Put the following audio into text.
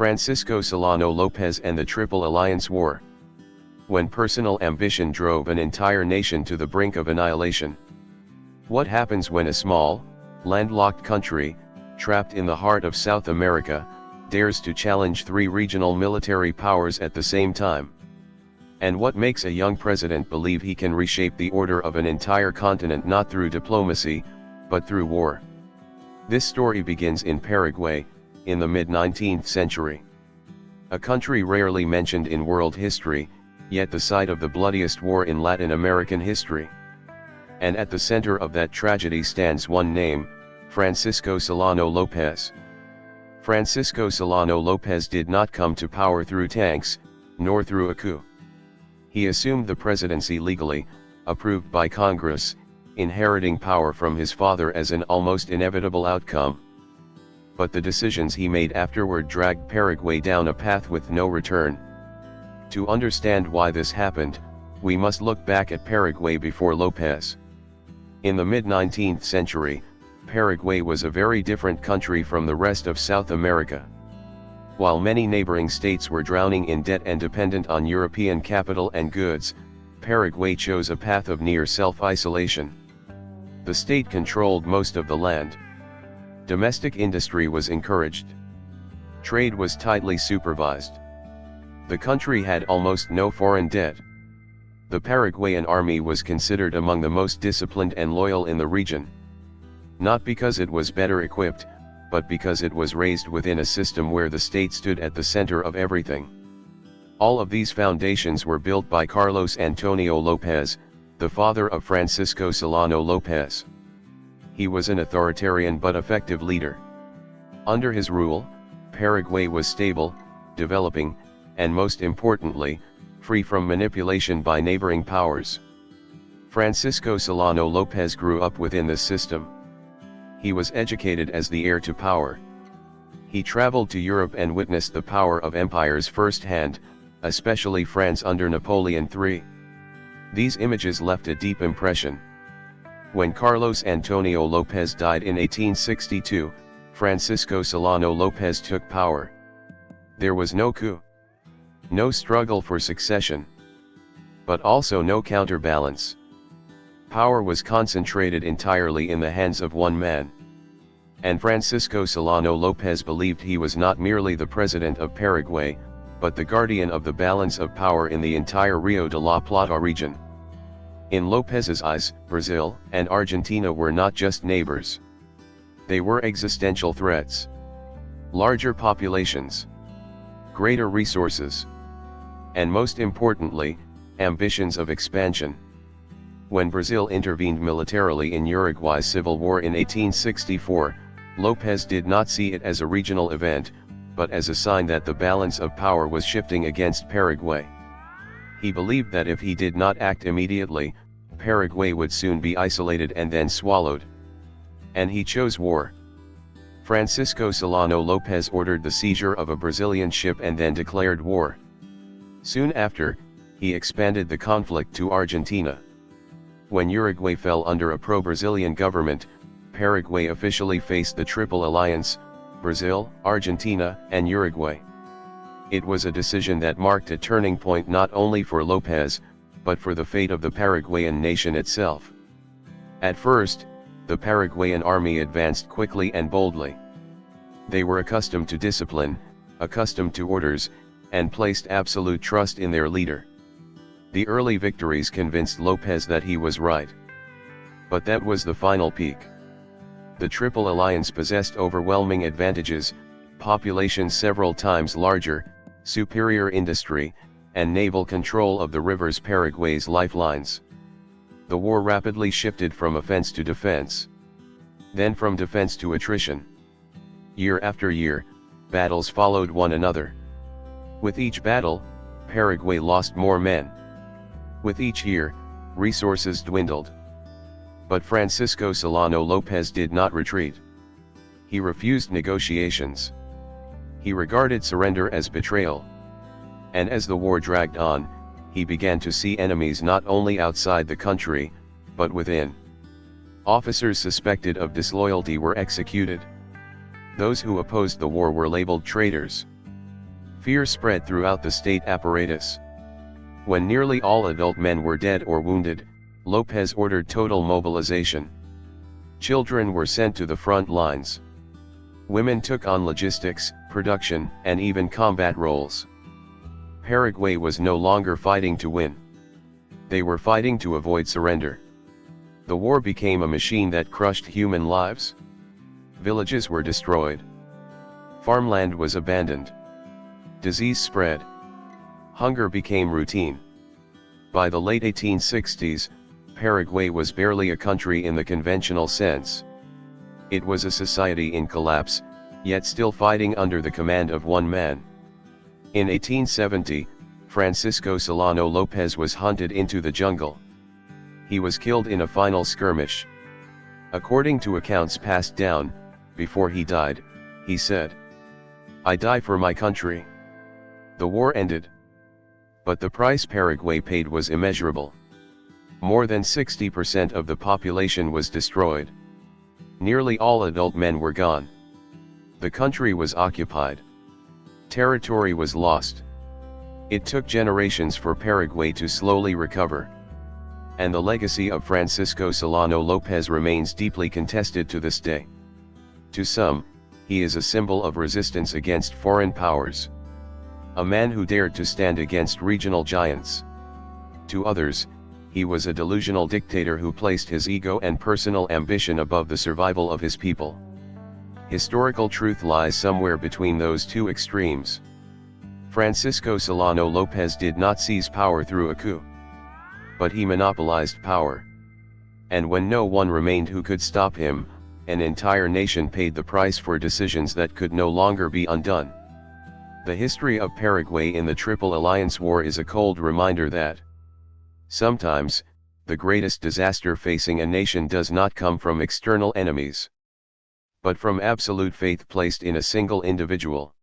Francisco Solano López and the Triple Alliance War. When personal ambition drove an entire nation to the brink of annihilation. What happens when a small, landlocked country, trapped in the heart of South America, dares to challenge three regional military powers at the same time? And what makes a young president believe he can reshape the order of an entire continent not through diplomacy, but through war? This story begins in Paraguay, in the mid-19th century. A country rarely mentioned in world history, yet the site of the bloodiest war in Latin American history. And at the center of that tragedy stands one name, Francisco Solano López. Francisco Solano López did not come to power through tanks, nor through a coup. He assumed the presidency legally, approved by Congress, inheriting power from his father as an almost inevitable outcome. But the decisions he made afterward dragged Paraguay down a path with no return. To understand why this happened, we must look back at Paraguay before López. In the mid-19th century, Paraguay was a very different country from the rest of South America. While many neighboring states were drowning in debt and dependent on European capital and goods, Paraguay chose a path of near self-isolation. The state controlled most of the land. Domestic industry was encouraged. Trade was tightly supervised. The country had almost no foreign debt. The Paraguayan army was considered among the most disciplined and loyal in the region. Not because it was better equipped, but because it was raised within a system where the state stood at the center of everything. All of these foundations were built by Carlos Antonio López, the father of Francisco Solano López. He was an authoritarian but effective leader. Under his rule, Paraguay was stable, developing, and most importantly, free from manipulation by neighboring powers. Francisco Solano López grew up within this system. He was educated as the heir to power. He traveled to Europe and witnessed the power of empires firsthand, especially France under Napoleon III. These images left a deep impression. When Carlos Antonio López died in 1862, Francisco Solano López took power. There was no coup. No struggle for succession. But also no counterbalance. Power was concentrated entirely in the hands of one man. And Francisco Solano López believed he was not merely the president of Paraguay, but the guardian of the balance of power in the entire Rio de la Plata region. In López's eyes, Brazil and Argentina were not just neighbors. They were existential threats. Larger populations. Greater resources. And most importantly, ambitions of expansion. When Brazil intervened militarily in Uruguay's civil war in 1864, López did not see it as a regional event, but as a sign that the balance of power was shifting against Paraguay. He believed that if he did not act immediately, Paraguay would soon be isolated and then swallowed. And he chose war. Francisco Solano López ordered the seizure of a Brazilian ship and then declared war. Soon after, he expanded the conflict to Argentina. When Uruguay fell under a pro-Brazilian government, Paraguay officially faced the Triple Alliance, Brazil, Argentina, and Uruguay. It was a decision that marked a turning point not only for López, but for the fate of the Paraguayan nation itself. At first, the Paraguayan army advanced quickly and boldly. They were accustomed to discipline, accustomed to orders, and placed absolute trust in their leader. The early victories convinced López that he was right. But that was the final peak. The Triple Alliance possessed overwhelming advantages: population several times larger, superior industry, and naval control of the rivers Paraguay's lifelines. The war rapidly shifted from offense to defense. Then from defense to attrition. Year after year, battles followed one another. With each battle, Paraguay lost more men. With each year, resources dwindled. But Francisco Solano López did not retreat. He refused negotiations. He regarded surrender as betrayal. And as the war dragged on, he began to see enemies not only outside the country, but within. Officers suspected of disloyalty were executed. Those who opposed the war were labeled traitors. Fear spread throughout the state apparatus. When nearly all adult men were dead or wounded, López ordered total mobilization. Children were sent to the front lines. Women took on logistics, production, and even combat roles. Paraguay was no longer fighting to win. They were fighting to avoid surrender. The war became a machine that crushed human lives. Villages were destroyed. Farmland was abandoned. Disease spread. Hunger became routine. By the late 1860s, Paraguay was barely a country in the conventional sense. It was a society in collapse, yet still fighting under the command of one man. In 1870, Francisco Solano López was hunted into the jungle. He was killed in a final skirmish. According to accounts passed down, before he died, he said, "I die for my country." The war ended. But the price Paraguay paid was immeasurable. More than 60% of the population was destroyed. Nearly all adult men were gone. The country was occupied. Territory was lost. It took generations for Paraguay to slowly recover. And the legacy of Francisco Solano López remains deeply contested to this day. To some, he is a symbol of resistance against foreign powers. A man who dared to stand against regional giants. To others, he was a delusional dictator who placed his ego and personal ambition above the survival of his people. Historical truth lies somewhere between those two extremes. Francisco Solano López did not seize power through a coup. But he monopolized power. And when no one remained who could stop him, an entire nation paid the price for decisions that could no longer be undone. The history of Paraguay in the Triple Alliance War is a cold reminder that sometimes, the greatest disaster facing a nation does not come from external enemies, but from absolute faith placed in a single individual.